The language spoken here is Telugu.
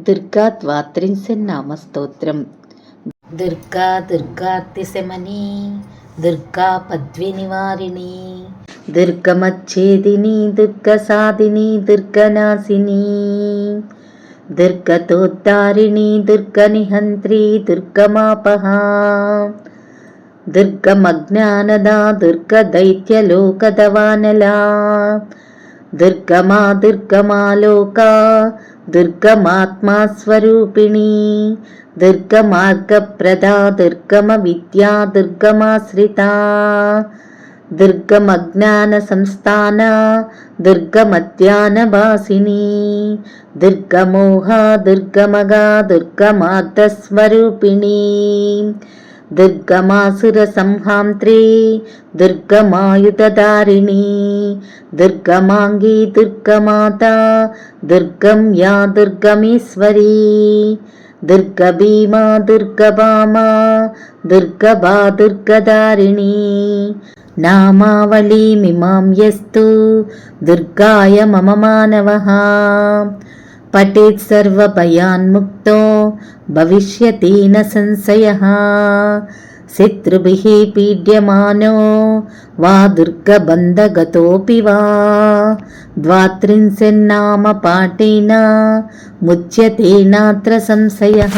దుర్గా ద్వాత్రింశన్నామస్తోత్రం. దుర్గా దుర్గార్తిశమని, దుర్గా పద్వినివారిణి, దుర్గమచ్ఛేదిని, దుర్గసాదిని, దుర్గనాశిని, దుర్గతోద్ధారిణి, దుర్గనిహంత్రి, దుర్గమాపహ, దుర్గమజ్ఞానదా, దుర్గదైత్యలోకదవానలా, దుర్గమా దుర్గమాలోకా, దుర్గమాత్మా స్వరూపిణి, దుర్గమార్గప్రదా, దుర్గమ విద్యా, దుర్గమాశ్రితా, దుర్గమజ్ఞాన సంస్థాన, దుర్గమధ్యానవాసిని, దుర్గమోహ, దుర్గమగా, దుర్గమార్ధస్వరూపిణి, దుర్గమాసుర సంహాంత్రి, దుర్గమాయుధధారిణి, దుర్గమాంగి, దుర్గమాత, దుర్గం యా, దుర్గమీశ్వరీ, దుర్గభీమా, దుర్గభామా, దుర్గభా, దుర్గధారిణి, నామావళీమిమాం యస్తు దుర్గాయ మమ మానవః పఠేత్ సర్వభయాన్ముక్తో భవిష్యతి న సంశయః. శత్రుభిః పీడ్యమానో వా దుర్గబంధగతోऽపి వా ద్వాత్రింశన్నామ పాఠేన ముచ్యతే నాత్ర సంశయః.